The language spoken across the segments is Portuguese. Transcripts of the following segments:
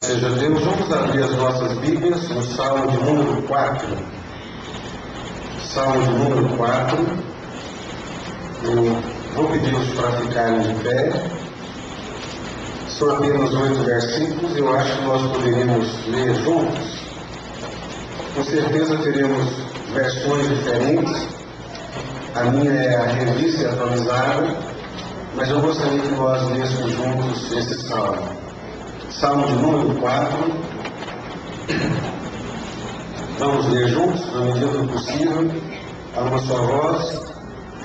Seja Deus, vamos abrir as nossas Bíblias no Salmo de número 4. Salmo de número 4. Eu vou pedir-os para ficarem de pé. São apenas 8 versículos. Eu acho que nós poderíamos ler juntos. Com certeza teremos versões diferentes. A minha é a revista e atualizada, mas eu gostaria que nós lêssemos juntos esse salmo. Salmo de número 4. Vamos ler juntos, na medida do possível, a uma só voz.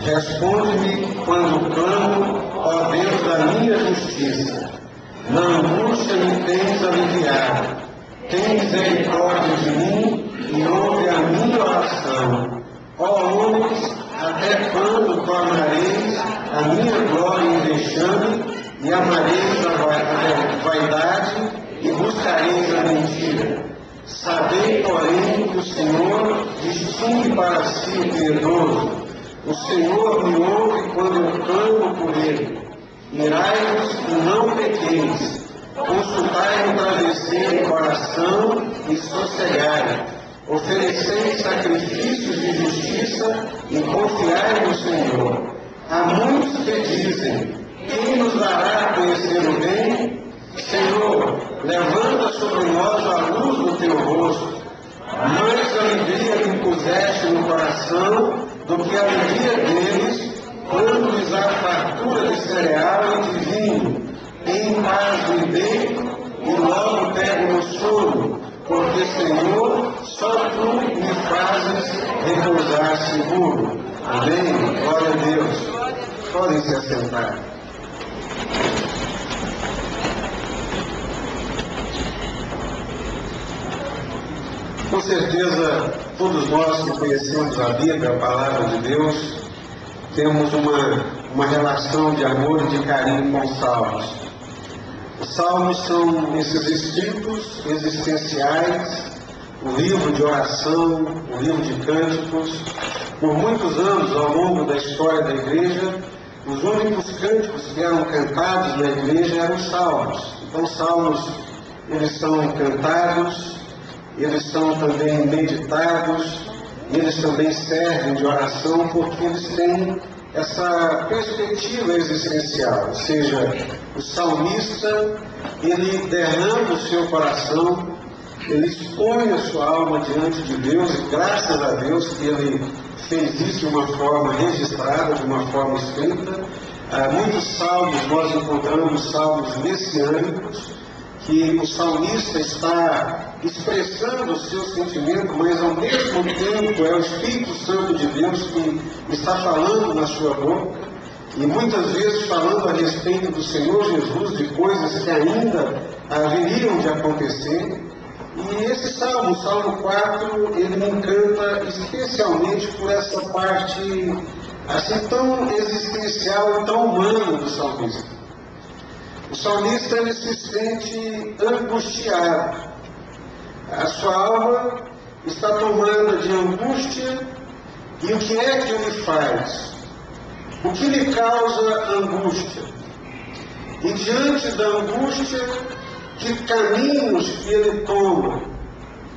Responde-me quando clamo, ó Deus da minha justiça. Na angústia me tens aliviado. Tem misericórdia de mim e ouve a minha oração. Ó homens, até quando tornareis a minha glória em vexame e amareis a vaidade e buscareis a mentira? Sabei, porém, que o Senhor distingue para si o piedoso. O Senhor me ouve quando eu clamo por ele. Irai-vos e não pequeis. Consultai no travesseiro o coração e sossegai. Oferecei sacrifícios de justiça e confiai no Senhor. Há muitos que dizem: quem nos dará a conhecer o bem? Senhor, levanta sobre nós a luz do teu rosto. Mais alegria me puseste no coração do que a alegria deles, quando lhes há fartura de cereal e de vinho. Em paz me deito e logo pego no sono, porque, Senhor, só tu me fazes repousar seguro. Amém? Glória a Deus. Podem se assentar. Com certeza, todos nós que conhecemos a Bíblia, a Palavra de Deus, temos uma relação de amor e de carinho com os Salmos. Os Salmos são esses escritos existenciais, o livro de oração, o livro de cânticos. Por muitos anos, ao longo da história da igreja, os únicos cânticos que eram cantados na igreja eram os Salmos. Então, os Salmos, eles são cantados, eles são também meditados, eles também servem de oração porque eles têm essa perspectiva existencial, ou seja, o salmista, ele derrama o seu coração, ele expõe a sua alma diante de Deus, e graças a Deus que ele fez isso de uma forma registrada, de uma forma escrita. Muitos salmos, nós encontramos salmos messiânicos, que o salmista está expressando o seu sentimento, mas ao mesmo tempo é o Espírito Santo de Deus que está falando na sua boca, e muitas vezes falando a respeito do Senhor Jesus, de coisas que ainda haveriam de acontecer. E esse salmo, o Salmo 4, ele me encanta especialmente por essa parte assim tão existencial e tão humana do salmista. O salmista, ele se sente angustiado. A sua alma está tomada de angústia, e o que é que ele faz? O que lhe causa angústia? E diante da angústia, que caminhos que ele toma?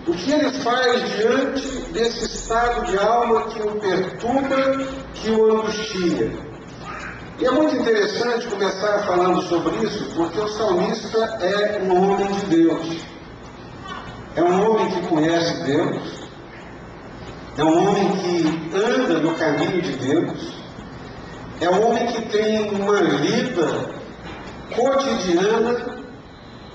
O que ele faz diante desse estado de alma que o perturba, que o angustia? E é muito interessante começar falando sobre isso, porque o salmista é um homem de Deus. É um homem que conhece Deus, é um homem que anda no caminho de Deus, é um homem que tem uma vida cotidiana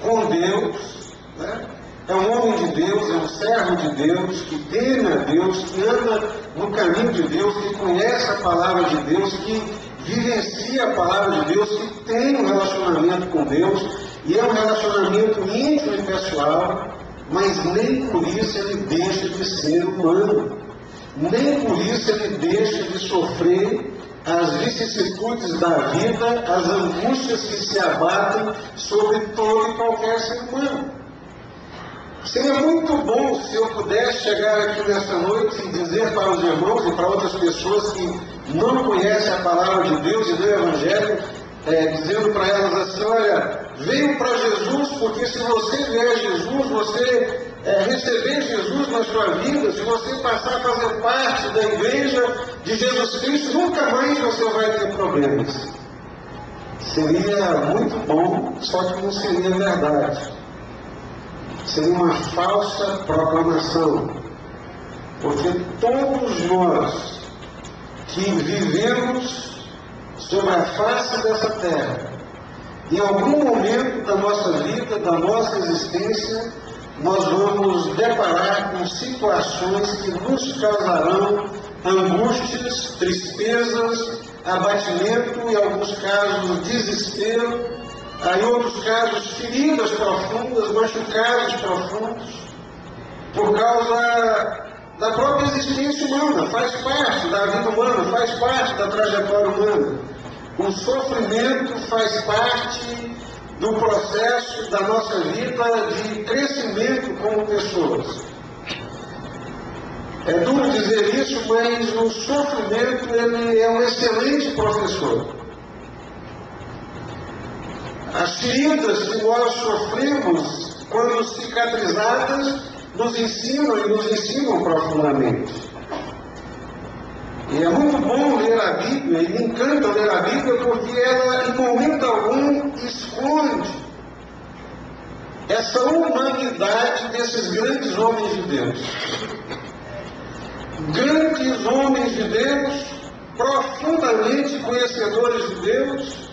com Deus, né? É um homem de Deus, é um servo de Deus, que teme a Deus, que anda no caminho de Deus, que conhece a palavra de Deus, que vivencia a palavra de Deus, que tem um relacionamento com Deus, e é um relacionamento íntimo e pessoal. Mas nem por isso ele deixa de ser humano, nem por isso ele deixa de sofrer as vicissitudes da vida, as angústias que se abatem sobre todo e qualquer ser humano. Seria muito bom se eu pudesse chegar aqui nessa noite e dizer para os irmãos e para outras pessoas que não conhecem a palavra de Deus e do Evangelho, dizendo para elas assim: olha, veio para Jesus, porque se você ver Jesus, você receber Jesus na sua vida, se você passar a fazer parte da igreja de Jesus Cristo, nunca mais você vai ter problemas. Seria muito bom, só que não seria verdade. Seria uma falsa proclamação. Porque todos nós que vivemos sobre a face dessa terra, em algum momento da nossa vida, da nossa existência, nós vamos deparar com situações que nos causarão angústias, tristezas, abatimento, em alguns casos desespero, em outros casos feridas profundas, machucados profundos, por causa da própria existência humana, faz parte da vida humana, faz parte da trajetória humana. O sofrimento faz parte do processo da nossa vida de crescimento como pessoas. É duro dizer isso, mas o sofrimento ele é um excelente professor. As feridas que nós sofremos, quando cicatrizadas, nos ensinam e nos ensinam profundamente. E é muito bom ler a Bíblia, e me encanta ler a Bíblia, porque ela, em momento algum, esconde essa humanidade desses grandes homens de Deus. Grandes homens de Deus, profundamente conhecedores de Deus,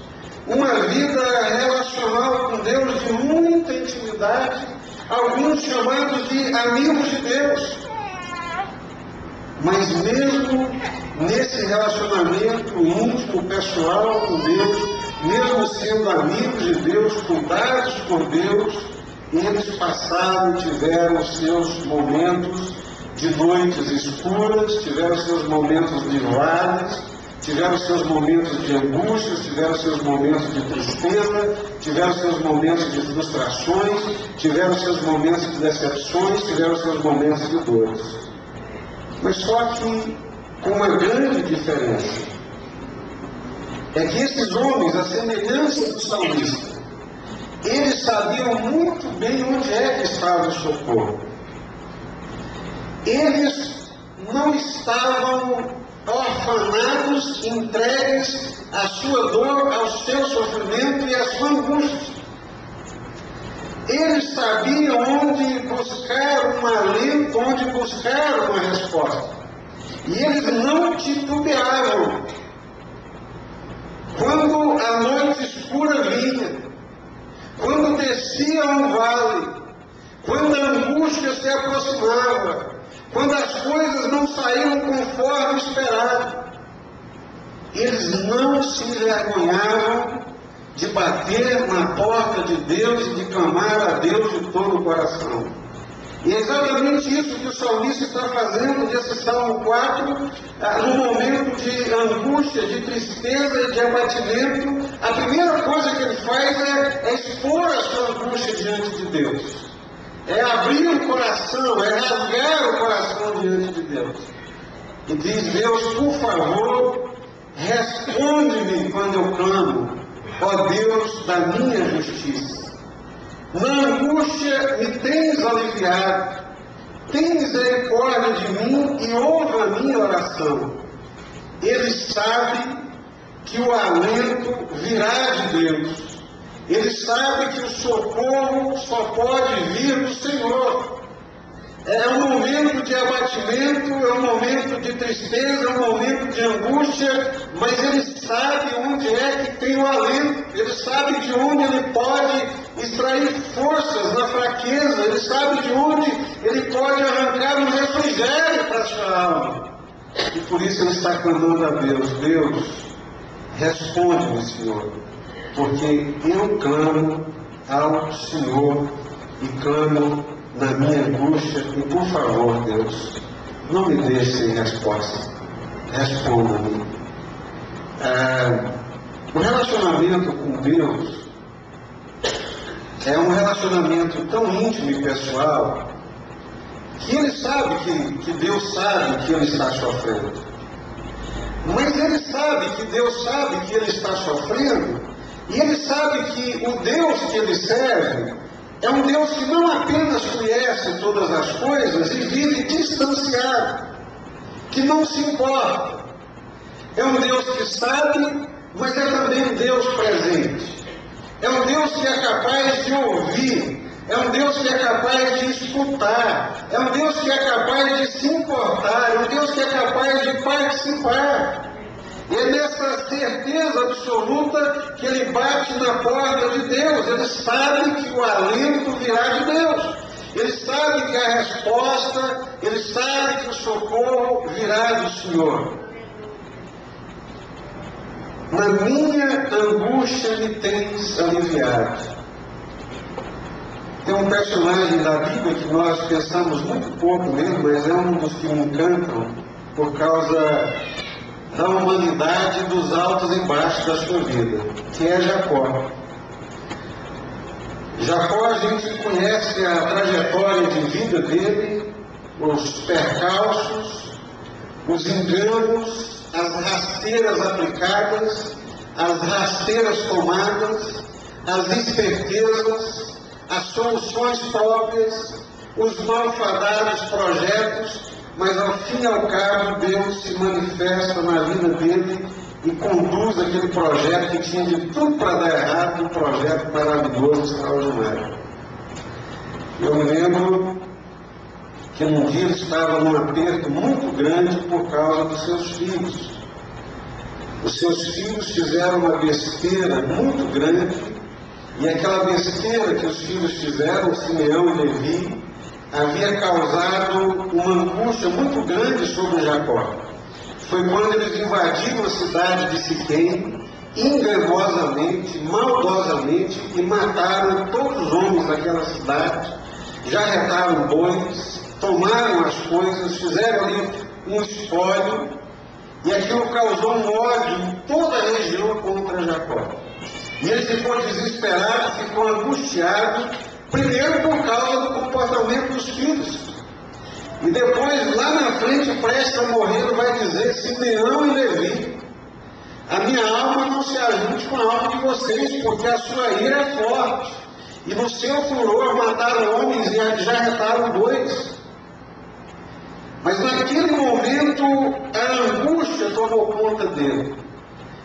uma vida relacional com Deus de muita intimidade, alguns chamados de amigos de Deus. Mas mesmo nesse relacionamento íntimo, pessoal com Deus, mesmo sendo amigos de Deus, cuidados por Deus, eles passaram, tiveram seus momentos de noites escuras, tiveram seus momentos de vales, tiveram seus momentos de angústia, tiveram seus momentos de tristeza, tiveram seus momentos de frustrações, tiveram seus momentos de decepções, tiveram seus momentos de dores. Mas só que com uma grande diferença. É que esses homens, a semelhança do salmista, eles sabiam muito bem onde é que estava o socorro. Eles não estavam orfanados, entregues à sua dor, ao seu sofrimento e à sua angústia. Eles sabiam onde buscar um alento, onde buscar uma resposta. E eles não titubeavam. Quando a noite escura vinha, quando descia um vale, quando a angústia se aproximava, quando as coisas não saíam conforme esperado, eles não se envergonhavam de bater na porta de Deus e de clamar a Deus de todo o coração. E é exatamente isso que o salmista está fazendo nesse Salmo 4, no momento de angústia, de tristeza e de abatimento. A primeira coisa que ele faz é expor a sua angústia diante de Deus. É abrir o coração, é rasgar o coração diante de Deus. E diz: Deus, por favor, responde-me quando eu clamo, ó Deus da minha justiça. Na angústia me tens aliviado, tem misericórdia de mim e ouve a minha oração. Ele sabe que o alento virá de Deus. Ele sabe que o socorro só pode vir do Senhor. É um momento de abatimento, é um momento de tristeza, é um momento de angústia, mas ele sabe onde é que tem o alento, ele sabe de onde ele pode extrair forças na fraqueza, ele sabe de onde ele pode arrancar um refrigério para a sua alma. E por isso ele está clamando a Deus: Deus, responde-me, Senhor, porque eu clamo ao Senhor e clamo na minha angústia, e por favor, Deus, não me deixe sem resposta. Responda-me. O relacionamento com Deus é um relacionamento tão íntimo e pessoal que ele sabe que Deus sabe que ele está sofrendo. Mas ele sabe que Deus sabe que ele está sofrendo, E ele sabe que o Deus que ele serve é um Deus que não apenas conhece todas as coisas e vive distanciado, que não se importa. É um Deus que sabe, mas é também um Deus presente. É um Deus que é capaz de ouvir. É um Deus que é capaz de escutar. É um Deus que é capaz de se importar. É um Deus que é capaz de participar. E é nessa certeza absoluta que ele bate na porta de Deus. Ele sabe que o alento virá de Deus. Ele sabe que a resposta, ele sabe que o socorro virá do Senhor. Na minha angústia me tens aliviado. Tem um personagem da Bíblia que nós pensamos muito pouco mesmo, mas é um dos que me encantam por causa da humanidade, dos altos e baixos da sua vida, que é Jacó. Jacó, a gente conhece a trajetória de vida dele, os percalços, os enganos, as rasteiras aplicadas, as rasteiras tomadas, as espertezas, as soluções próprias, os malfadados projetos, mas ao fim e ao cabo Deus se manifesta na vida dele e conduz aquele projeto que tinha de tudo para dar errado, um projeto maravilhoso, extraordinário. Eu me lembro que um dia ele estava num aperto muito grande por causa dos seus filhos. Os seus filhos fizeram uma besteira muito grande, e aquela besteira que os filhos fizeram, Simeão e Levi, havia causado uma angústia muito grande sobre Jacó. Foi quando eles invadiram a cidade de Siquém, enganosamente, maldosamente, e mataram todos os homens daquela cidade, jarretaram bois, tomaram as coisas, fizeram ali um espólio, e aquilo causou um ódio em toda a região contra Jacó. E ele ficou desesperado, ficou angustiado, primeiro por causa do comportamento dos filhos. E depois, lá na frente, prestes a morrer, ele vai dizer: Simeão e Levi, a minha alma não se ajunte com a alma de vocês, porque a sua ira é forte. E no seu furor mataram homens e jarretaram bois. Mas naquele momento, a angústia tomou conta dele.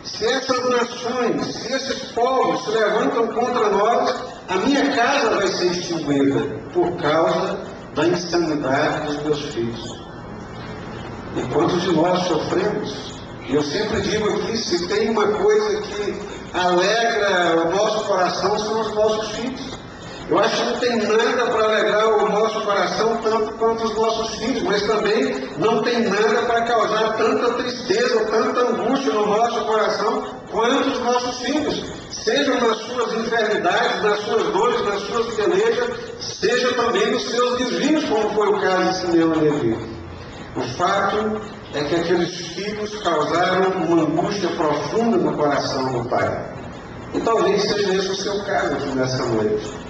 Se essas nações, se esses povos se levantam contra nós, a minha casa vai ser extinguida por causa da insanidade dos meus filhos. E quantos de nós sofremos? E eu sempre digo aqui, se tem uma coisa que alegra o nosso coração, são os nossos filhos. Eu acho que não tem nada para alegrar o nosso coração tanto quanto os nossos filhos, mas também não tem nada para causar tanta tristeza, tanta angústia no nosso coração quanto os nossos filhos. Sejam nas suas enfermidades, nas suas dores, nas suas pelejas, seja também nos seus desvios, como foi o caso de Simeão e Levi. O fato é que aqueles filhos causaram uma angústia profunda no coração do pai. E talvez seja esse o seu caso aqui nessa noite.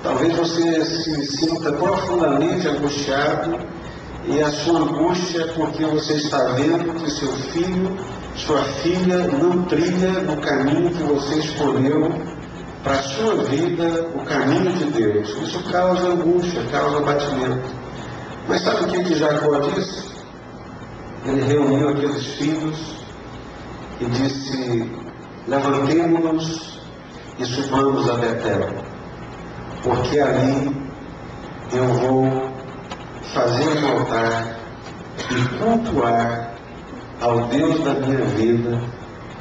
Talvez você se sinta profundamente angustiado, e a sua angústia é porque você está vendo que seu filho, sua filha não trilha no caminho que você escolheu para a sua vida, o caminho de Deus. Isso causa angústia, causa abatimento. Mas sabe o que Jacó disse? Ele reuniu aqueles filhos e disse: levantemo-nos e subamos a Betel, porque ali eu vou fazer um altar e cultuar ao Deus da minha vida,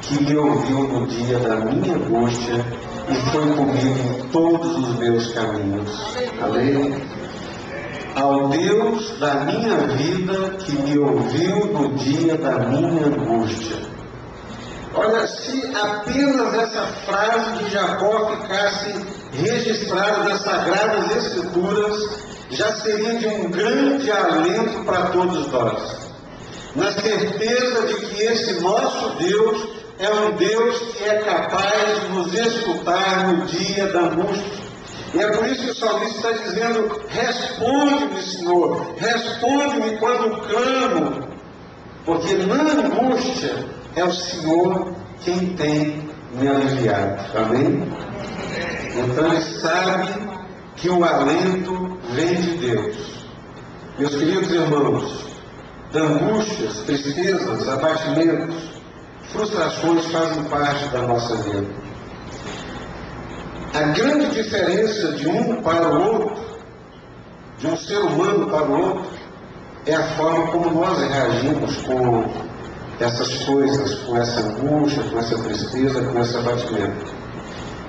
que me ouviu no dia da minha angústia e foi comigo em todos os meus caminhos. Amém? Ao Deus da minha vida, que me ouviu no dia da minha angústia. Olha, se apenas essa frase de Jacó ficasse registrada nas Sagradas Escrituras, já seria de um grande alento para todos nós. Na certeza de que esse nosso Deus é um Deus que é capaz de nos escutar no dia da angústia. E é por isso que o salmista está dizendo: responde-me, Senhor, responde-me quando clamo, porque na angústia é o Senhor quem tem me aliviado. Amém? Então ele sabe que o alento vem de Deus. Meus queridos irmãos, angústias, tristezas, abatimentos, frustrações fazem parte da nossa vida. A grande diferença de um para o outro, de um ser humano para o outro, é a forma como nós reagimos com essas coisas, com essa angústia, com essa tristeza, com esse abatimento.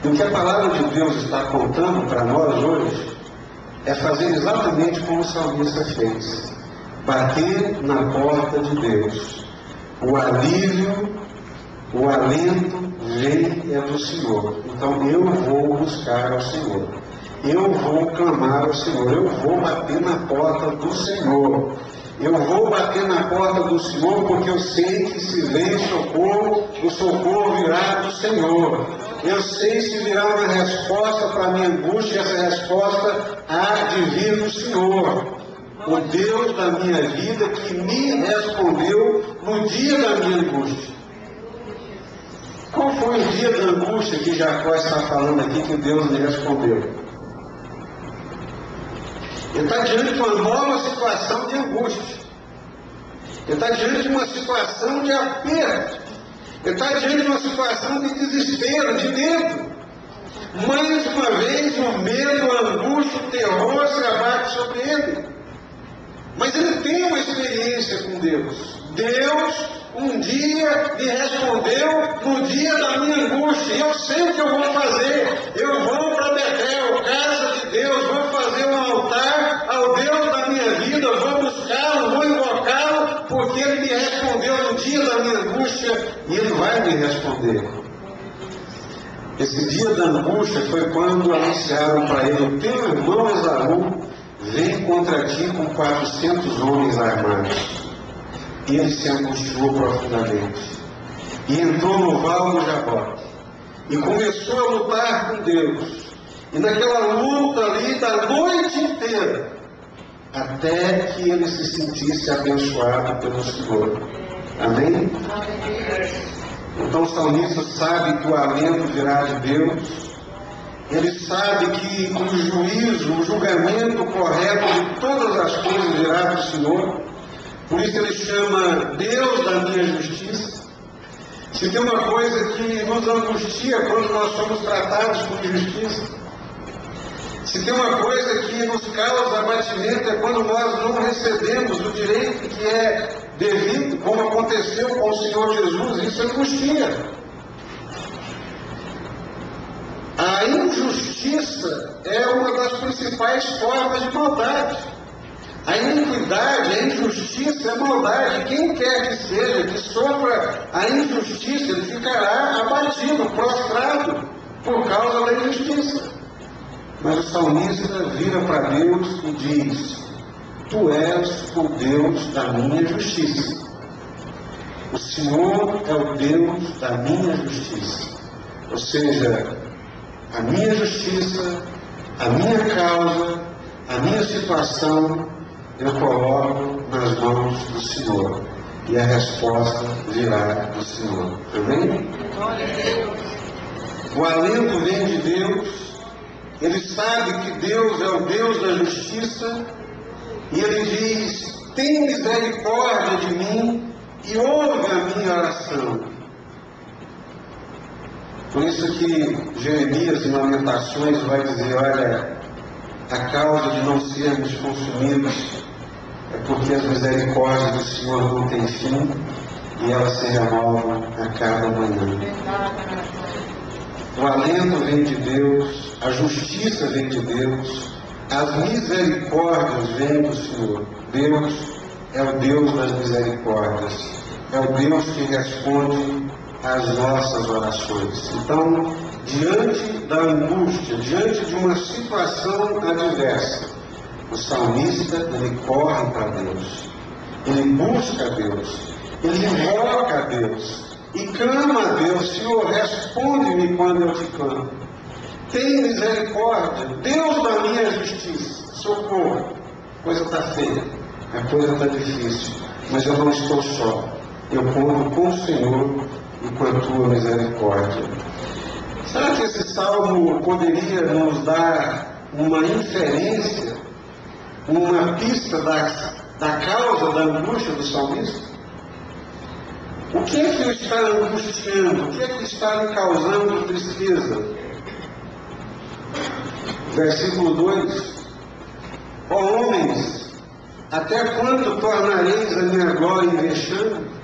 E o que a palavra de Deus está contando para nós hoje é fazer exatamente como o salmista fez: bater na porta de Deus. O alívio, o alento vem do Senhor. Então eu vou buscar ao Senhor. Eu vou clamar ao Senhor. Eu vou bater na porta do Senhor. Eu vou bater na porta do Senhor porque eu sei que se vem socorro, o socorro virá do Senhor. Eu sei se virá uma resposta para a minha angústia, e essa resposta há de vir do Senhor. O Deus da minha vida que me respondeu no dia da minha angústia. Qual foi o dia da angústia que Jacó está falando aqui que Deus lhe respondeu? Ele está diante de uma nova situação de angústia. Ele está diante de uma situação de aperto. Ele está diante de uma situação de desespero, de medo. Mais uma vez o medo, a angústia, o terror se abate sobre ele. Mas ele tem uma experiência com Deus. Deus um dia me respondeu no dia da minha angústia. E eu sei o que eu vou fazer. Eu vou para Betel, casa de Deus, vou fazer um altar ao Deus da minha vida, vou buscá-lo, vou invocá-lo, porque ele me respondeu no dia da minha angústia e ele vai me responder. Esse dia da angústia foi quando anunciaram para ele: o teu irmão Esaú vem contra ti com 400 homens armados. E ele se angustiou profundamente. E entrou no val do Jaboque. E começou a lutar com Deus. E naquela luta ali da noite inteira, até que ele se sentisse abençoado pelo Senhor. Amém? Então o salmista sabe que o alento virá de Deus. Ele sabe que o juízo, o julgamento correto de todas as coisas virá do Senhor. Por isso ele chama Deus da minha justiça. Se tem uma coisa que nos angustia quando nós somos tratados com injustiça, se tem uma coisa que nos causa abatimento, é quando nós não recebemos o direito que é devido, como aconteceu com o Senhor Jesus. Isso angustia. A injustiça é uma das principais formas de maldade. A iniquidade, a injustiça é maldade. Quem quer que seja, que sofra a injustiça, ele ficará abatido, prostrado por causa da injustiça. Mas o salmista vira para Deus e diz: tu és o Deus da minha justiça. O Senhor é o Deus da minha justiça. Ou seja, a minha justiça, a minha causa, a minha situação, eu coloco nas mãos do Senhor. E a resposta virá do Senhor. Amém? O alento vem de Deus. Ele sabe que Deus é o Deus da justiça. E ele diz: tem misericórdia de mim e ouve a minha oração. Por isso que Jeremias, em Lamentações, vai dizer: olha, a causa de não sermos consumidos é porque as misericórdias do Senhor não têm fim e elas se renovam a cada manhã. O alento vem de Deus, a justiça vem de Deus, as misericórdias vêm do Senhor. Deus é o Deus das misericórdias, é o Deus que responde às nossas orações. Então, diante da angústia, diante de uma situação adversa, o salmista, ele corre para Deus, ele busca a Deus, ele invoca a Deus e clama a Deus: Senhor, responde-me quando eu te clamo. Tem misericórdia, Deus da minha justiça, socorro. A coisa está feia, a coisa está difícil, mas eu não estou só. Eu conto com o Senhor e com a tua misericórdia. Será que esse salmo poderia nos dar uma inferência, uma pista da causa da angústia do salmista? O que é que o está angustiando? O que é que está lhe causando tristeza? Versículo 2: Ó homens, até quando tornareis a minha glória em vexame?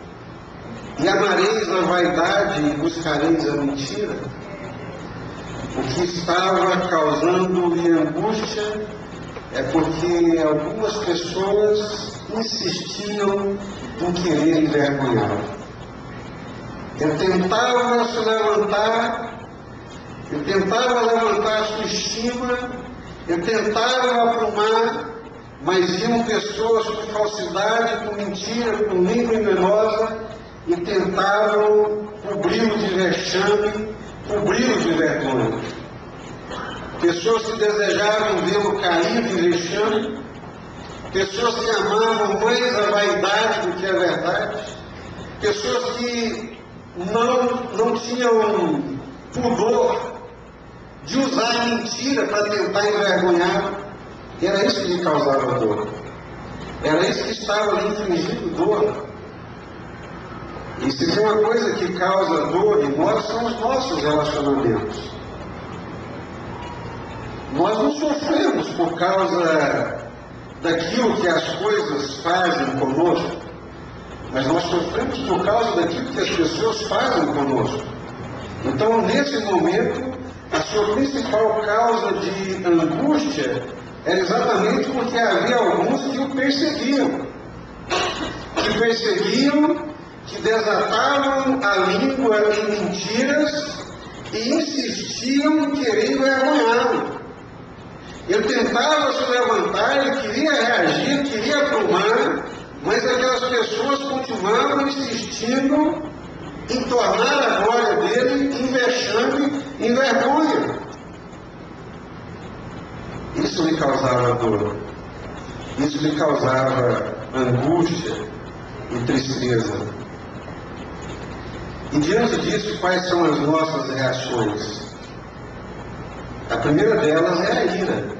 E amareis a vaidade e buscareis a mentira? O que estava causando-lhe angústia é porque algumas pessoas insistiam em querer envergonhá-lo. Ele tentava se levantar, ele tentava levantar a sua estima, ele tentava aprumar, mas iam pessoas com falsidade, com mentira, com língua enganosa, e tentavam cobri-lo de vexame, cobri-lo de vergonha. Pessoas que desejavam vê-lo cair de vexame, pessoas que amavam mais a vaidade do que a verdade, pessoas que não tinham pudor de usar a mentira para tentar envergonhar. Era isso que lhe causava dor. Era isso que estava lhe infligindo dor. E se tem uma coisa que causa dor em nós, são os nossos relacionamentos. Nós não sofremos por causa daquilo que as coisas fazem conosco, mas nós sofremos por causa daquilo que as pessoas fazem conosco. Então, nesse momento, a sua principal causa de angústia era exatamente porque havia alguns que o perseguiam. Que desatavam a língua em mentiras e insistiam em querer envergonhá-lo. Ele tentava se levantar, ele queria reagir, queria aprumar, mas aquelas pessoas continuavam insistindo em tornar a glória dele em vexame, em vergonha. Isso lhe causava dor, isso lhe causava angústia e tristeza. E diante disso, quais são as nossas reações? A primeira delas é a ira.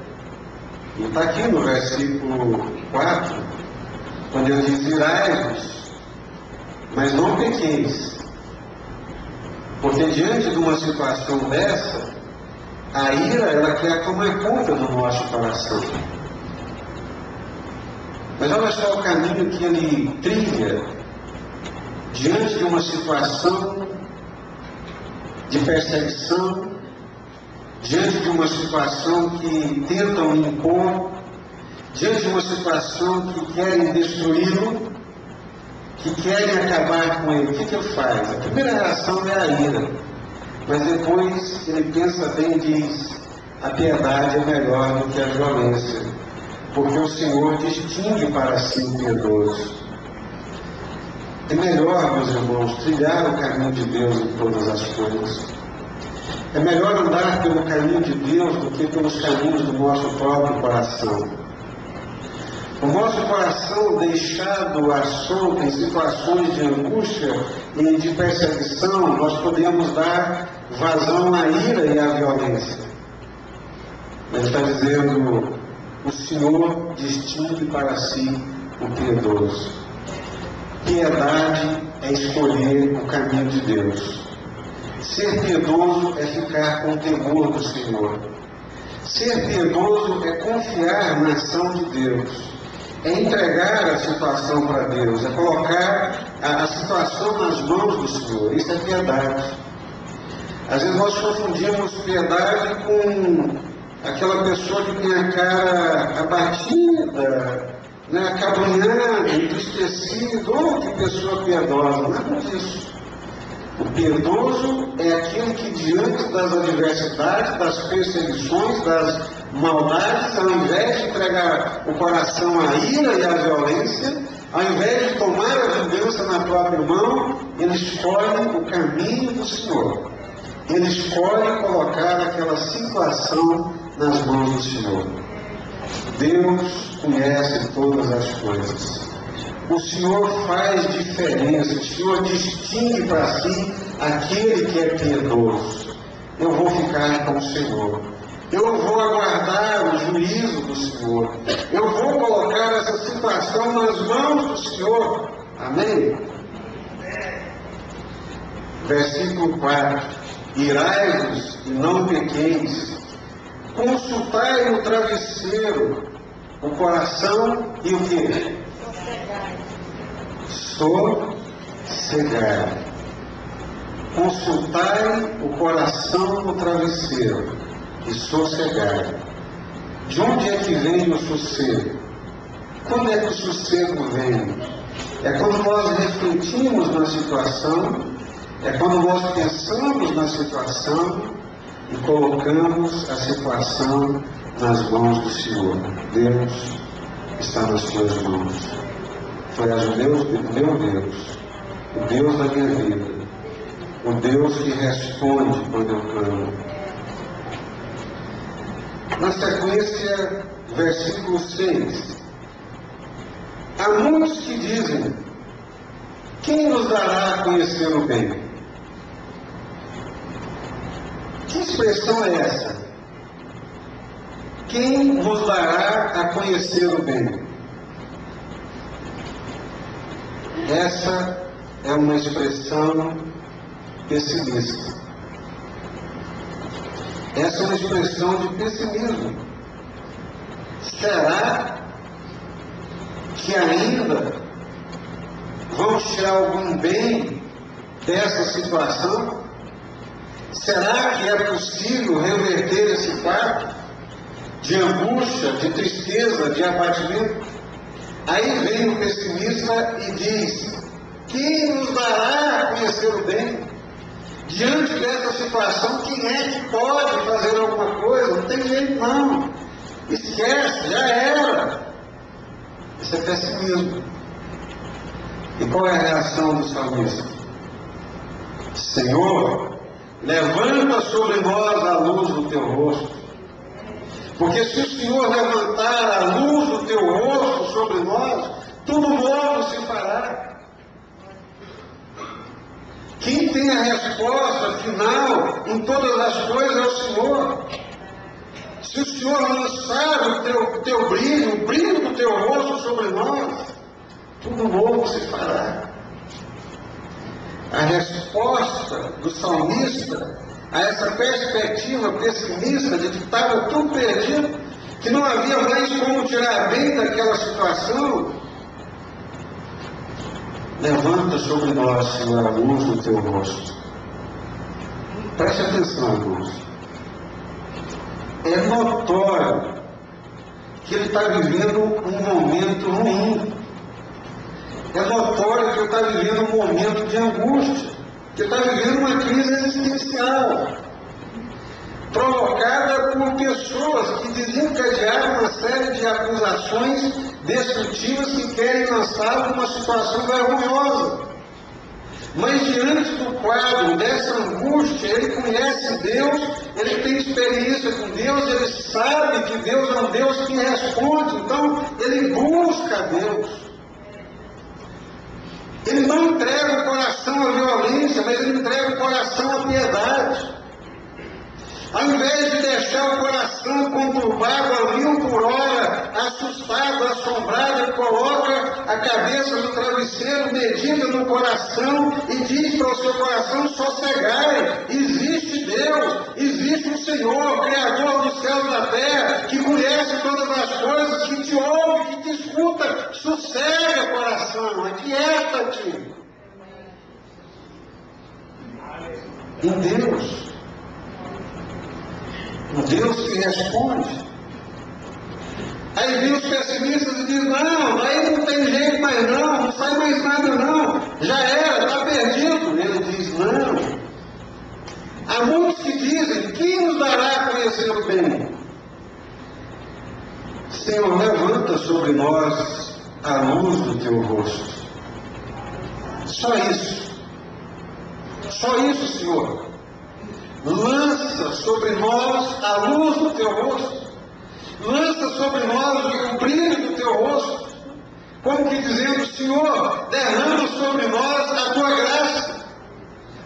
E está aqui no versículo 4, quando ele diz: irai-vos, mas não pequeis. Porque diante de uma situação dessa, a ira, ela quer tomar conta do nosso coração. Mas olha só o caminho que ele trilha diante de uma situação de perseguição, diante de uma situação que tentam impor, diante de uma situação que querem destruí-lo, que querem acabar com ele. O que ele faz? A primeira reação é a ira, mas depois ele pensa bem e diz: a piedade é melhor do que a violência, porque o Senhor distingue para si o piedoso. É melhor, meus irmãos, trilhar o caminho de Deus em todas as coisas. É melhor andar pelo caminho de Deus do que pelos caminhos do nosso próprio coração. O nosso coração deixado à solta em situações de angústia e de perseguição, nós podemos dar vazão à ira e à violência. Ele está dizendo: o Senhor distingue para si o piedoso. Piedade é escolher o caminho de Deus. Ser piedoso é ficar com o temor do Senhor. Ser piedoso é confiar na ação de Deus. É entregar a situação para Deus. É colocar a situação nas mãos do Senhor. Isso é piedade. Às vezes nós confundimos piedade com aquela pessoa que tem a cara abatida, acabrunhado, entristecido. Oh, que pessoa piedosa! Nada disso. O piedoso é aquele que, diante das adversidades, das perseguições, das maldades, ao invés de entregar o coração à ira e à violência, ao invés de tomar a vingança na própria mão, ele escolhe o caminho do Senhor. Ele escolhe colocar aquela situação nas mãos do Senhor. Deus conhece todas as coisas. O Senhor faz diferença. O Senhor distingue para si aquele que é piedoso. eu vou ficar com o Senhor. Eu vou aguardar o juízo do Senhor. Eu vou colocar essa situação nas mãos do Senhor. Amém? Versículo 4. Irai-vos e não pequeis. Consultai no travesseiro o coração e o quê? Sossegai. Consultai o coração no travesseiro e sossegai. De onde é que vem o sossego? Quando é que o sossego vem? É quando nós refletimos na situação, é quando nós pensamos na situação e colocamos a situação nas mãos do Senhor. Deus está nas tuas mãos. Tu és o meu Deus, o Deus da minha vida, o Deus que responde quando eu clamo. Na sequência, versículo 6. Há muitos que dizem: quem nos dará a conhecer o bem? Que expressão é essa? Quem nos dará a conhecer o bem? Essa é uma expressão pessimista. Essa é uma expressão de pessimismo. Será que ainda vamos tirar algum bem dessa situação? Será que é possível reverter esse quadro de angústia, de tristeza, de abatimento? Aí vem o pessimista e diz: quem nos dará a conhecer o bem? Diante dessa situação, quem é que pode fazer alguma coisa? Não tem jeito não. Esquece, já era. Isso é pessimismo. E qual é a reação do salmista? Senhor, levanta sobre nós a luz do teu rosto. Porque se o Senhor levantar a luz do teu rosto sobre nós, tudo novo se fará. Quem tem a resposta final em todas as coisas é o Senhor. Se o Senhor lançar o teu brilho, o brilho do teu rosto sobre nós, tudo novo se fará. A resposta do salmista a essa perspectiva pessimista de que estava tudo perdido, que não havia mais como tirar bem daquela situação: levanta sobre nós, Senhor, a luz do teu rosto. Preste atenção, irmãos. É notório que ele está vivendo um momento ruim. É notório que ele está vivendo um momento de angústia, que ele está vivendo uma crise existencial, provocada por pessoas que desencadearam uma série de acusações destrutivas que querem lançá-lo numa situação vergonhosa. Mas diante do quadro dessa angústia, ele conhece Deus, ele tem experiência com Deus, ele sabe que Deus é um Deus que responde, então ele busca a Deus. Ele não entrega o coração à violência, mas ele entrega o coração à piedade. Ao invés de deixar o coração conturbado a mil por hora, assustado, assombrado, ele coloca a cabeça no travesseiro, medita no coração e diz para o seu coração: sossegai, existe Deus, existe o Senhor, Criador dos céus e da terra, que conhece todas as coisas, que te ouve, que te escuta. Sossega, coração, aquieta-te em Deus. O Deus que responde. Aí vem os pessimistas e dizem: não, aí não tem jeito mais não sai mais nada não, já era, está perdido. Ele diz: não. Há muitos que dizem: quem nos dará a conhecer o bem? Senhor, levanta sobre nós a luz do teu rosto. Só isso. Só isso, Senhor. Lança sobre nós a luz do teu rosto. Lança sobre nós o brilho do teu rosto. Como que dizendo: Senhor, derrama sobre nós a tua graça.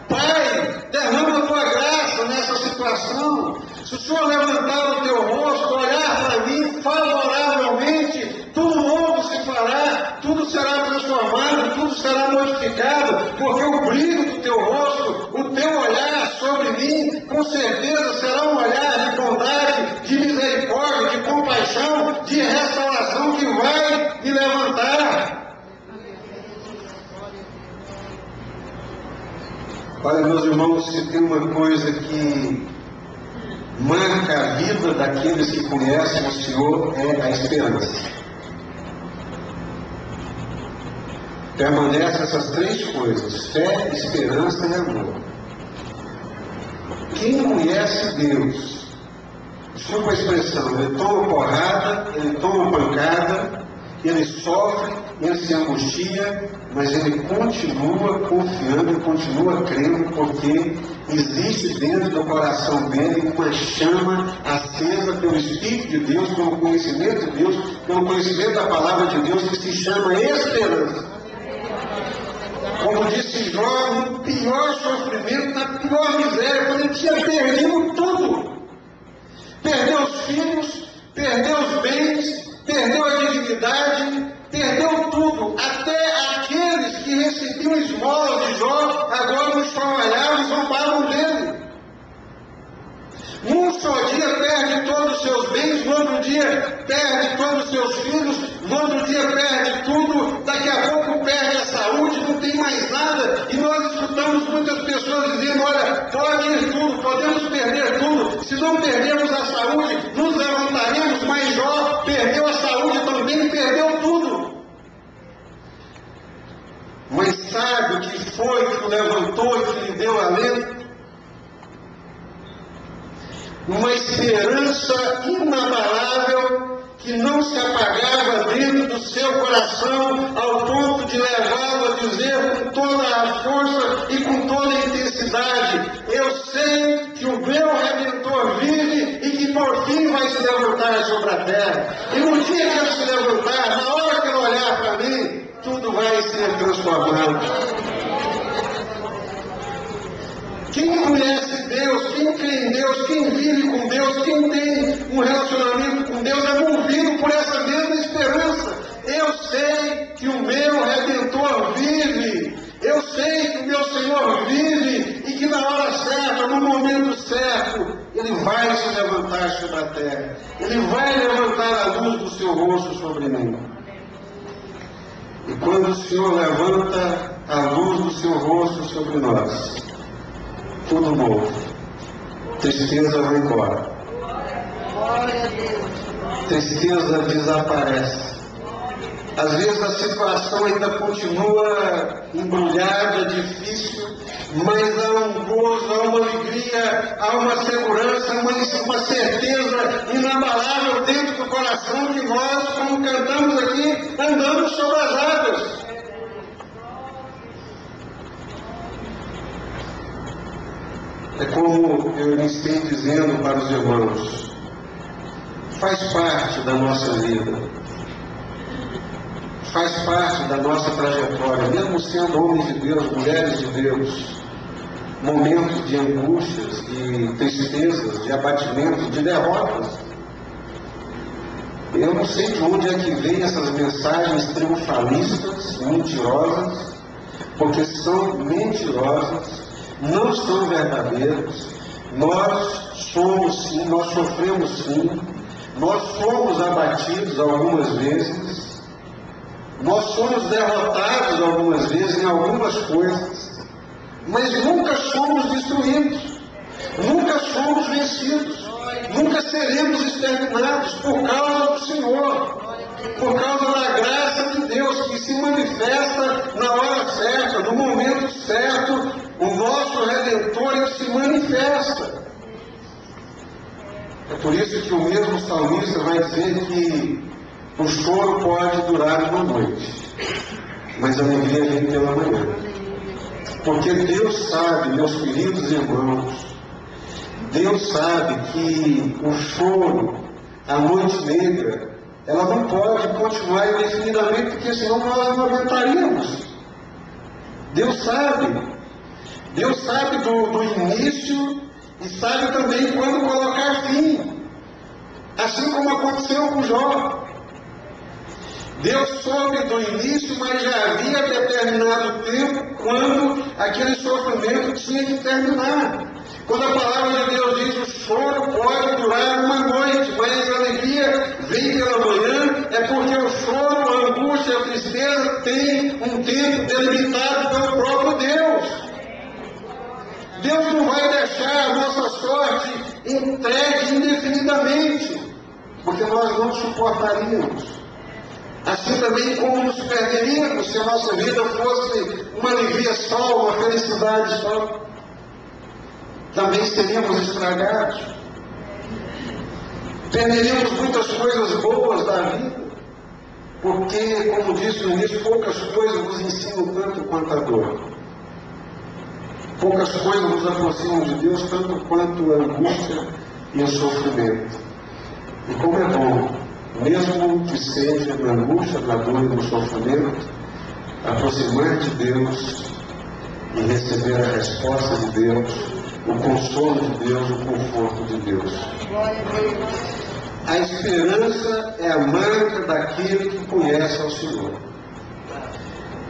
Pai, derrama a tua graça nessa situação. coração. Se o Senhor levantar o teu rosto, olhar para mim favoravelmente, tudo novo se fará, tudo será transformado, tudo será modificado, porque o brilho do teu rosto, o teu olhar sobre mim, com certeza será um olhar de bondade, de misericórdia, de compaixão, de restauração que vai me levantar. Olha, meus irmãos, se tem uma coisa que marca a vida daqueles que conhecem o Senhor, é a esperança. Permanecem essas três coisas: fé, esperança e amor. Quem conhece Deus, desculpa a expressão, ele toma porrada, ele toma pancada, ele sofre, ele se angustia, mas ele continua confiando e continua crendo, porque existe dentro do coração dele uma chama acesa pelo Espírito de Deus, pelo conhecimento de Deus, pelo conhecimento da palavra de Deus, que se chama esperança. Como disse Jó, no pior sofrimento, na pior miséria, quando ele tinha perdido tudo. Perdeu os filhos, perdeu os bens, perdeu a dignidade, perdeu tudo. Até aqueles que recebiam esmola de Jó, agora nos trabalhavam e zombavam dele. Num só dia perde todos os seus bens, no outro dia perde todos os seus filhos, no outro dia perde tudo, daqui a pouco perde a saúde, não tem mais nada, e nós escutamos muitas pessoas dizendo: olha, pode ir tudo, podemos perder tudo, se não perdermos a saúde, nos levantaremos, mas Jó perdeu a saúde também, perdeu tudo. Mas sabe o que foi que o levantou e que lhe deu alento? Uma esperança inabalável que não se apagava dentro do seu coração, ao ponto de levá-lo a dizer com toda a força e com toda a intensidade: eu sei que o meu Redentor vive e que por fim vai se levantar sobre a terra. E no dia que ele se levantar, na hora que ele olhar para mim, tudo vai ser transformado. Quem conhece Deus, quem crê em Deus, quem vive com Deus, quem tem um relacionamento com Deus, é movido por essa mesma esperança. Eu sei que o meu Redentor vive, eu sei que o meu Senhor vive e que na hora certa, no momento certo, Ele vai se levantar sobre a terra. Ele vai levantar a luz do seu rosto sobre mim. E quando o Senhor levanta a luz do seu rosto sobre nós, tudo novo. Tristeza vai embora. Tristeza desaparece. Às vezes a situação ainda continua embrulhada, difícil, mas há um gozo, há uma alegria, há uma segurança, uma certeza inabalável dentro do coração que nós, como cantamos aqui, andamos sobre as águas. É como eu iniciei dizendo para os irmãos: faz parte da nossa vida, faz parte da nossa trajetória, mesmo sendo homens de Deus, mulheres de Deus, momentos de angústias, de tristezas, de abatimentos, de derrotas. Eu não sei de onde é que vem essas mensagens triunfalistas, mentirosas, porque são mentirosas, não são verdadeiros. Nós somos sim, nós sofremos sim, nós somos abatidos algumas vezes, nós somos derrotados algumas vezes em algumas coisas, mas nunca somos destruídos, nunca somos vencidos, nunca seremos exterminados por causa do Senhor, por causa da graça de Deus que se manifesta na hora certa, no momento certo. O nosso Redentor, ele se manifesta. É por isso que o mesmo salmista vai dizer que o choro pode durar uma noite, mas a alegria vem pela manhã. Porque Deus sabe, meus queridos irmãos, Deus sabe que o choro, a noite negra, ela não pode continuar indefinidamente, porque senão nós não aguentaríamos. Deus sabe do início E sabe também quando colocar fim. Assim como aconteceu com Jó. Deus soube do início, mas já havia determinado o tempo quando aquele sofrimento tinha que terminar. Quando a palavra de Deus diz que o choro pode durar uma noite, mas a alegria vem pela manhã, é porque o choro, a angústia, a tristeza tem um tempo delimitado pelo próprio Deus. Deus não vai deixar a nossa sorte entregue indefinidamente, porque nós não suportaríamos. Assim também como nos perderíamos se a nossa vida fosse uma alegria só, uma felicidade só. Também seríamos estragados. Perderíamos muitas coisas boas da vida, porque, como disse no início, poucas coisas nos ensinam tanto quanto a dor. Poucas coisas nos aproximam de Deus tanto quanto a angústia e o sofrimento. E como é bom, mesmo que seja na angústia, na dor e no sofrimento, aproximar de Deus e receber a resposta de Deus, o consolo de Deus, o conforto de Deus. A esperança é a marca daquele que conhece ao Senhor.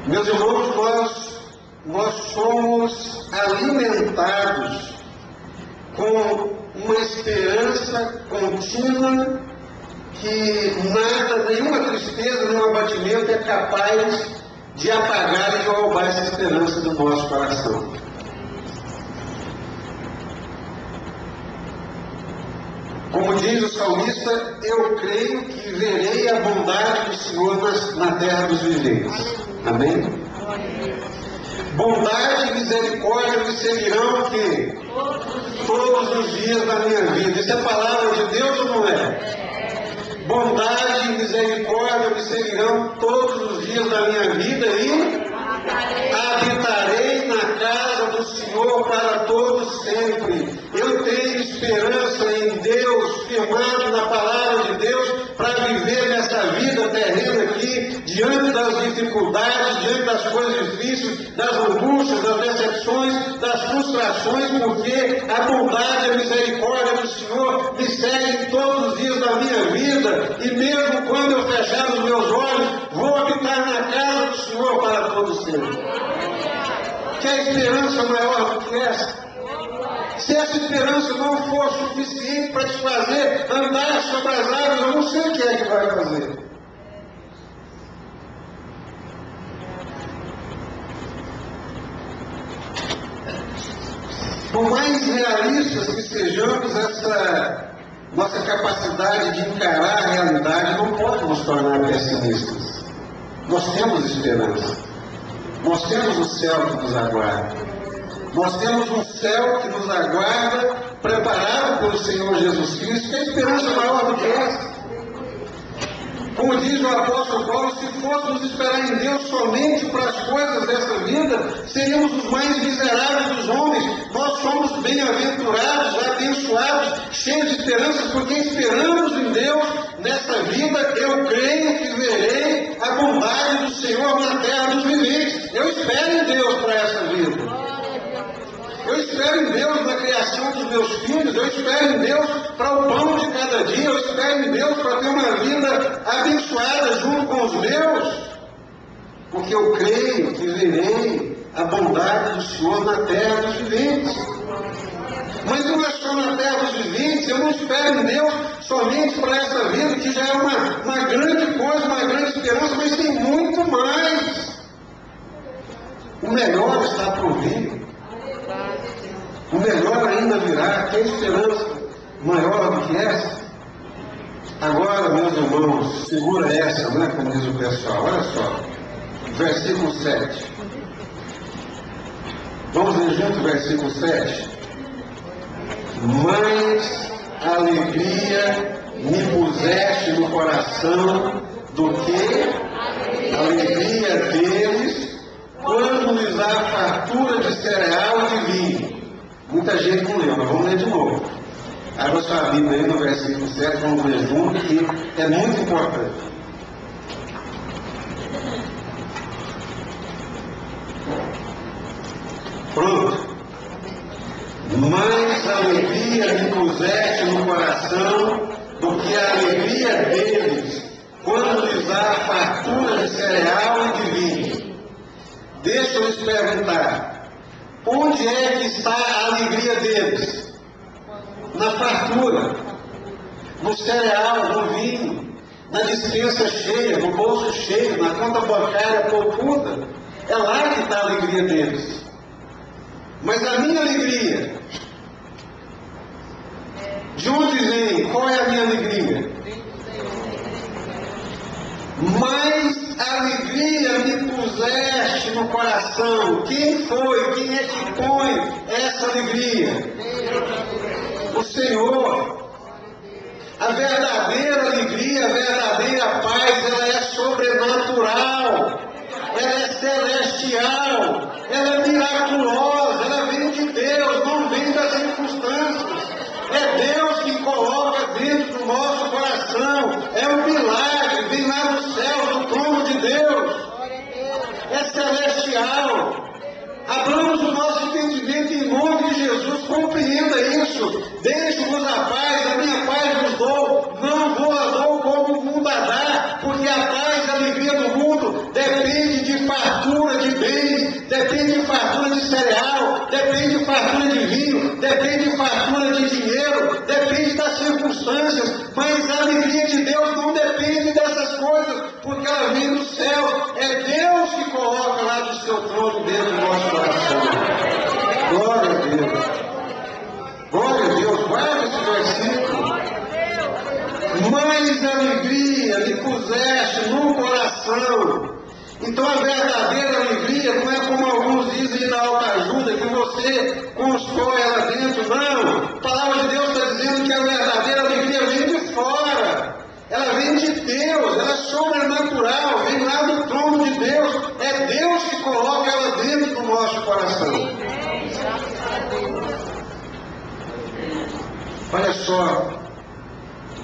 Meus irmãos, nós somos alimentados com uma esperança contínua que nada, nenhuma tristeza, nenhum abatimento é capaz de apagar e de roubar essa esperança do nosso coração. Como diz o salmista, eu creio que verei a bondade do Senhor na terra dos viventes. Amém? Bondade e misericórdia me seguirão o quê? Todos os dias da minha vida. Isso é palavra de Deus ou não é? Bondade e misericórdia me seguirão todos os dias da minha vida e habitarei na casa do Senhor para todos sempre. Eu tenho esperança em Deus, firmado na palavra de Deus, para viver nessa vida terrena aqui, diante das dificuldades, diante das coisas difíceis, das angústias, das decepções, das frustrações, porque a bondade e a misericórdia do Senhor me seguem todos os dias da minha vida, e mesmo quando eu fechar os meus olhos, vou habitar na casa do Senhor para todos sempre. Quer esperança maior do que essa? Se essa esperança não for suficiente para te fazer andar sobre as águas, eu não sei o que é que vai fazer. Por mais realistas que sejamos, essa nossa capacidade de encarar a realidade não pode nos tornar pessimistas. Nós temos esperança. Nós temos o céu que nos aguarda. Nós temos um céu que nos aguarda, preparado pelo Senhor Jesus Cristo. Que esperança maior do que essa? Como diz o apóstolo Paulo, se fôssemos esperar em Deus somente para as coisas dessa vida, seríamos os mais miseráveis dos homens. Nós somos bem-aventurados, abençoados, cheios de esperanças, porque esperamos em Deus nessa vida. Eu creio que verei a bondade do Senhor na terra dos viventes. Eu espero em Deus para essa vida. Eu espero em Deus na criação dos meus filhos, eu espero em Deus para o pão de cada dia, eu espero em Deus para ter uma vida abençoada junto com os meus, porque eu creio que verei a bondade do Senhor na terra dos viventes. Mas não é só na terra dos viventes, eu não espero em Deus somente para essa vida, que já é uma grande coisa, uma grande esperança, mas tem muito mais. O melhor está por vir. O melhor ainda virá. Tem esperança maior do que essa? Agora, meus irmãos, segura essa, né? Como diz o pessoal. Olha só, versículo 7. Vamos ler junto o versículo 7. Mais alegria me puseste no coração do que a alegria deles quando lhes dá fartura de cereal e de vinho. Muita gente não leu, mas vamos ler de novo. Abra sua Bíblia aí no versículo 7, vamos ler junto, que é muito importante. Pronto. mais alegria me puseste no coração do que a alegria deles, quando lhes há fartura de cereal e de vinho. Deixa eu lhes perguntar, onde é que está a alegria deles? Na fartura, no cereal, no vinho, na despensa cheia, no bolso cheio, na conta bancária poupuda. É lá que está a alegria deles. Mas a minha alegria, de onde vem? Qual é a minha alegria? Mais alegria me puseste no coração. Quem foi? Quem é que põe essa alegria? O Senhor. A verdadeira alegria, a verdadeira paz, ela é sobrenatural, ela é celestial, ela é miraculosa, ela vem de Deus, não vem das circunstâncias. É Deus que coloca dentro do nosso coração, é um milagre, vem lá no céu, do trono de Deus, é celestial. Abramos o nosso entendimento em nome de Jesus, compreenda isso. Deixe-vos a paz, a minha paz vos dou, não vou a dou como o mundo a dá, porque a paz e a alegria do mundo depende de fartura de bens, depende de fartura de cereal, depende de fartura de vinho, depende de fartura de dinheiro, depende das circunstâncias, mas a alegria de Deus não depende dessas coisas, porque ela vem do céu, é Deus que coloca lá do seu trono dentro do nosso coração. Glória a Deus. Glória a Deus. Guarda esse versículo. Mais alegria me puseste no coração. Então a verdadeira alegria não é como alguns dizem na autoajuda, que você constrói ela dentro. Não. A palavra de Deus está dizendo que a verdadeira alegria vem de fora. Ela vem de Deus, ela é sobrenatural, vem lá do trono de Deus. É Deus que coloca ela dentro do nosso coração. Olha só,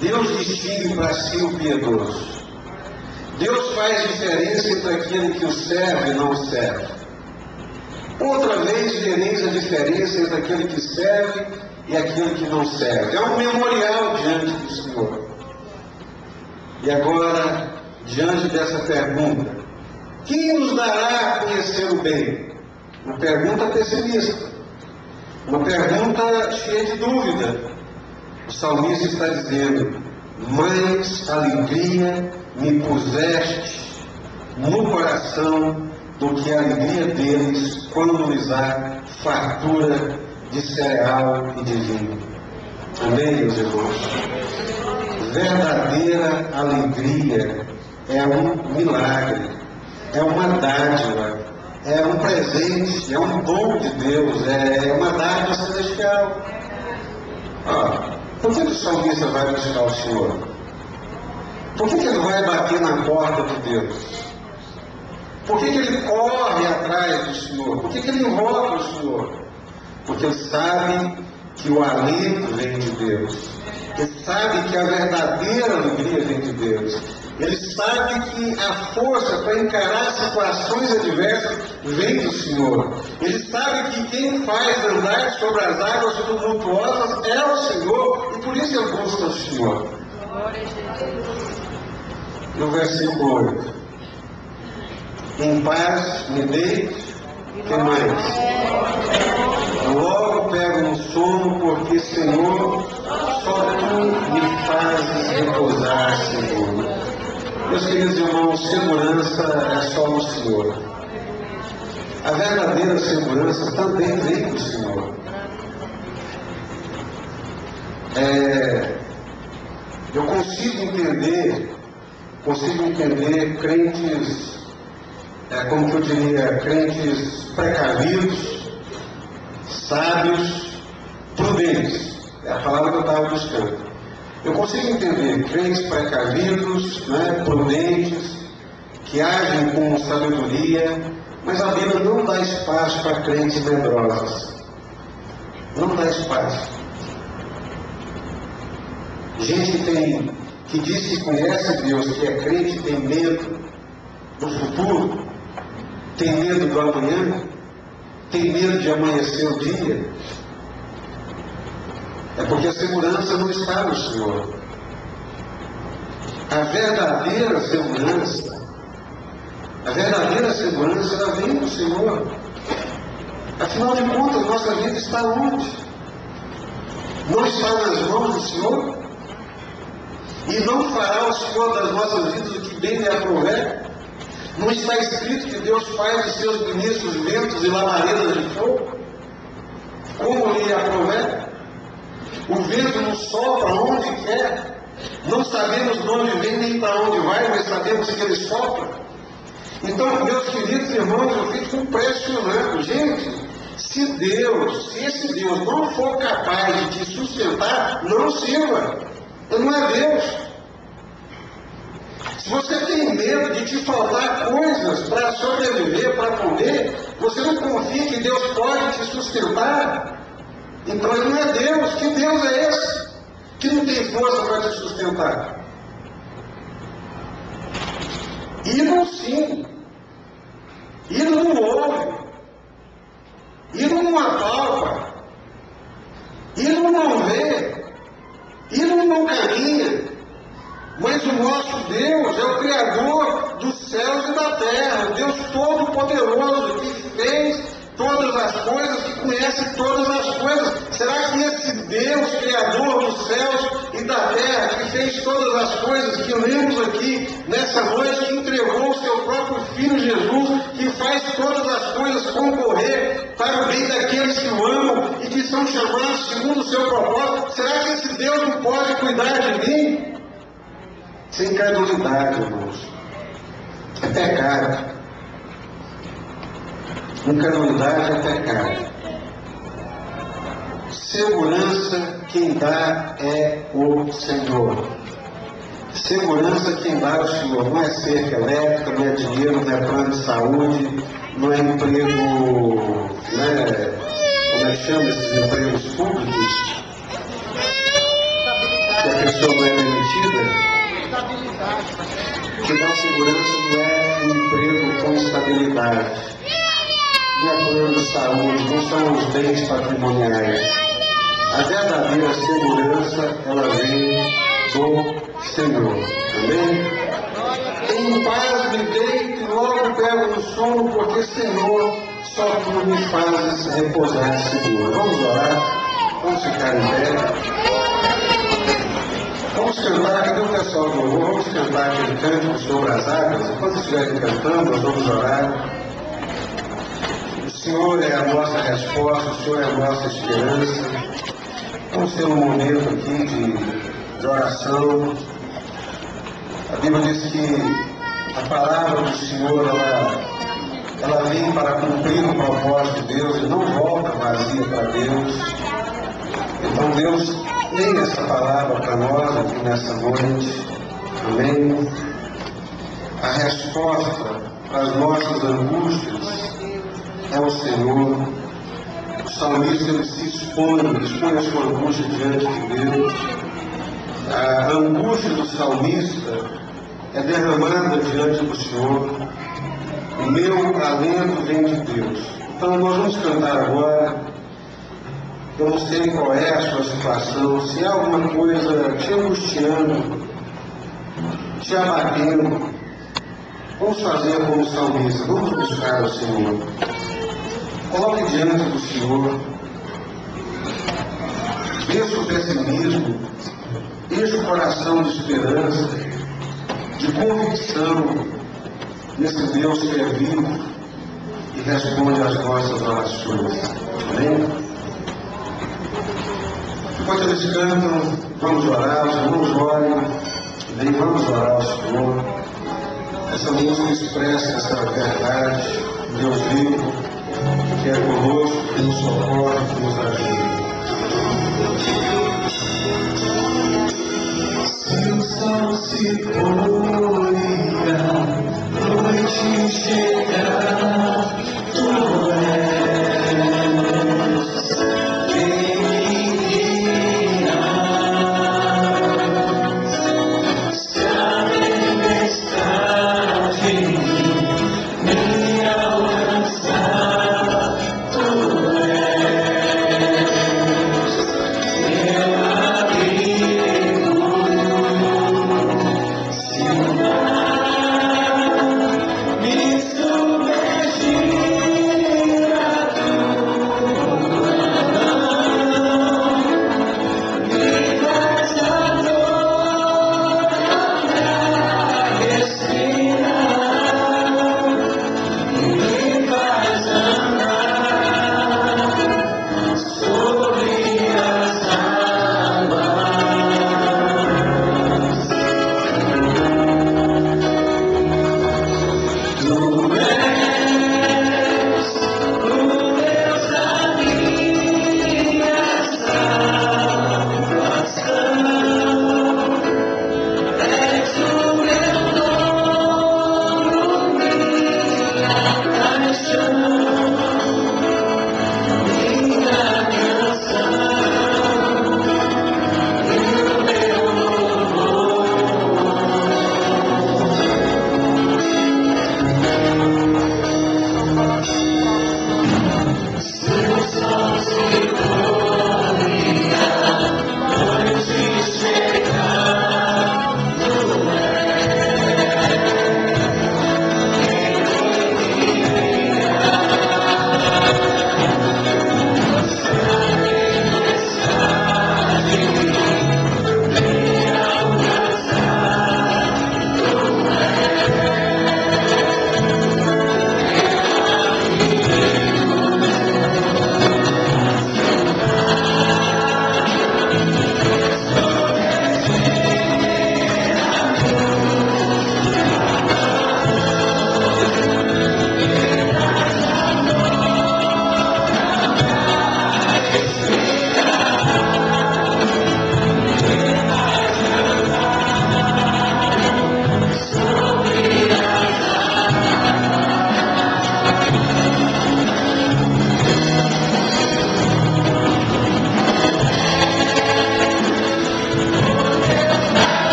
Deus distingue para si o piedoso. Deus faz diferença entre aquele que o serve e não o serve. Outra vez vereis a diferença entre aquele que serve e aquele que não serve. É um memorial diante do Senhor. E agora, diante dessa pergunta, quem nos dará a conhecer o bem? Uma pergunta pessimista, uma pergunta cheia de dúvida. O salmista está dizendo, mais alegria me puseste no coração do que a alegria deles quando lhes há fartura de cereal e de vinho. Amém, meus irmãos? Verdadeira alegria é um milagre, é uma dádiva, é um presente, é um dom de Deus, é uma dádiva celestial. Por que o salmista vai buscar o Senhor? Por que ele vai bater na porta de Deus? Por que ele corre atrás do Senhor? Por que ele invoca o Senhor? Porque ele sabe que o alento vem de Deus. Ele sabe que a verdadeira alegria vem de Deus. Ele sabe que a força para encarar situações adversas vem do Senhor. Ele sabe que quem faz andar sobre as águas tumultuosas é o Senhor, e por isso ele busca o Senhor. No versículo 8: em paz me deito, que mais? Logo pego no sono, porque, Senhor, só Tu me fazes repousar, Senhor. Meus queridos irmãos, segurança é só no Senhor. A verdadeira segurança também vem do Senhor. Eu consigo entender crentes, como que eu diria, crentes precavidos, sábios, prudentes. É a palavra que eu estava buscando. Eu consigo entender crentes precavidos, prudentes, que agem com sabedoria, mas a Bíblia não dá espaço para crentes medrosos. Não dá espaço. Gente que diz que conhece Deus, que é crente, tem medo do futuro, tem medo do amanhã, tem medo de amanhecer o dia. É porque a segurança não está no Senhor. A verdadeira segurança ela vem do Senhor. Afinal de contas, nossa vida está onde? Não está nas mãos do Senhor? E não fará o Senhor das nossas vidas o que bem lhe aprouver? Não está escrito que Deus faz de seus ministros ventos e labaredas de fogo? Como lhe aprouver? O vento nos sopra onde quer. Não sabemos de onde vem nem para onde vai, mas sabemos que ele sopra. Então, meus queridos irmãos, eu fico impressionado. Gente, se esse Deus não for capaz de te sustentar, não sirva. Ele não é Deus. Se você tem medo de te faltar coisas para sobreviver, para comer, você não confia que Deus pode te sustentar. Então ele não é Deus. Que Deus é esse que não tem força para te sustentar? Ídolo sim. Ídolo não ouve. Ídolo não apalpa. Ídolo não vê. Ídolo não caminha. Mas o nosso Deus é o Criador dos céus e da terra, o Deus Todo-Poderoso, que fez todas as coisas, que conhece todas as coisas. Será que esse Deus, Criador dos céus e da terra, que fez todas as coisas, que lemos aqui nessa noite, que entregou o seu próprio Filho Jesus, que faz todas as coisas concorrer para o bem daqueles que o amam e que são chamados segundo o seu propósito, será que esse Deus não pode cuidar de mim? Sem incredulidade, irmãos. É pecado. Incredulidade é pecado. Segurança quem dá é o Senhor. Segurança quem dá é o Senhor. Não é cerca elétrica, não é dinheiro, não é plano de saúde, não é emprego, né? Como é que chama esses empregos públicos? Que a pessoa não é demitida? Que dá segurança não é um emprego com estabilidade, não é plano de saúde, não são os bens patrimoniais. A verdadeira segurança, ela vem do Senhor. Amém? Em paz me deito e logo pego no sono, porque Senhor, só Tu me fazes repousar seguro. Vamos orar? Vamos ficar em pé. Vamos cantar, cadê o pessoal do louvor? Vamos cantar aquele cântico sobre as águas. Enquanto estiverem cantando, nós vamos orar. O Senhor é a nossa resposta, o Senhor é a nossa esperança. Vamos ter um momento aqui de oração. A Bíblia diz que a palavra do Senhor, ela vem para cumprir o propósito de Deus e não volta vazia para Deus. Então Deus tem essa palavra para nós aqui nessa noite. Amém? A resposta para as nossas angústias é o Senhor. O salmista ele se expõe a sua angústia diante de Deus. A angústia do salmista é derramada diante do Senhor. O meu alento vem de Deus. Então nós vamos cantar agora. Eu não sei qual é a sua situação, se há alguma coisa te angustiando, te abatendo. Vamos fazer como salmista, vamos buscar o Senhor. Coloque diante do Senhor. Desça o pessimismo, enche o coração de esperança, de convicção nesse Deus que é vivo e responde às nossas orações. Amém? Enquanto eles cantam, vamos orar, os irmãos orem, bem, vamos orar ao Senhor. Essa música expressa essa verdade, Deus vivo, que é conosco, que nos socorre, que nos ajuda. Se o sol se pôr e a noite chegar, Tu és Yeah.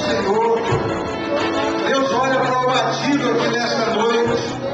Senhor. Deus olha para o abatido aqui nesta noite.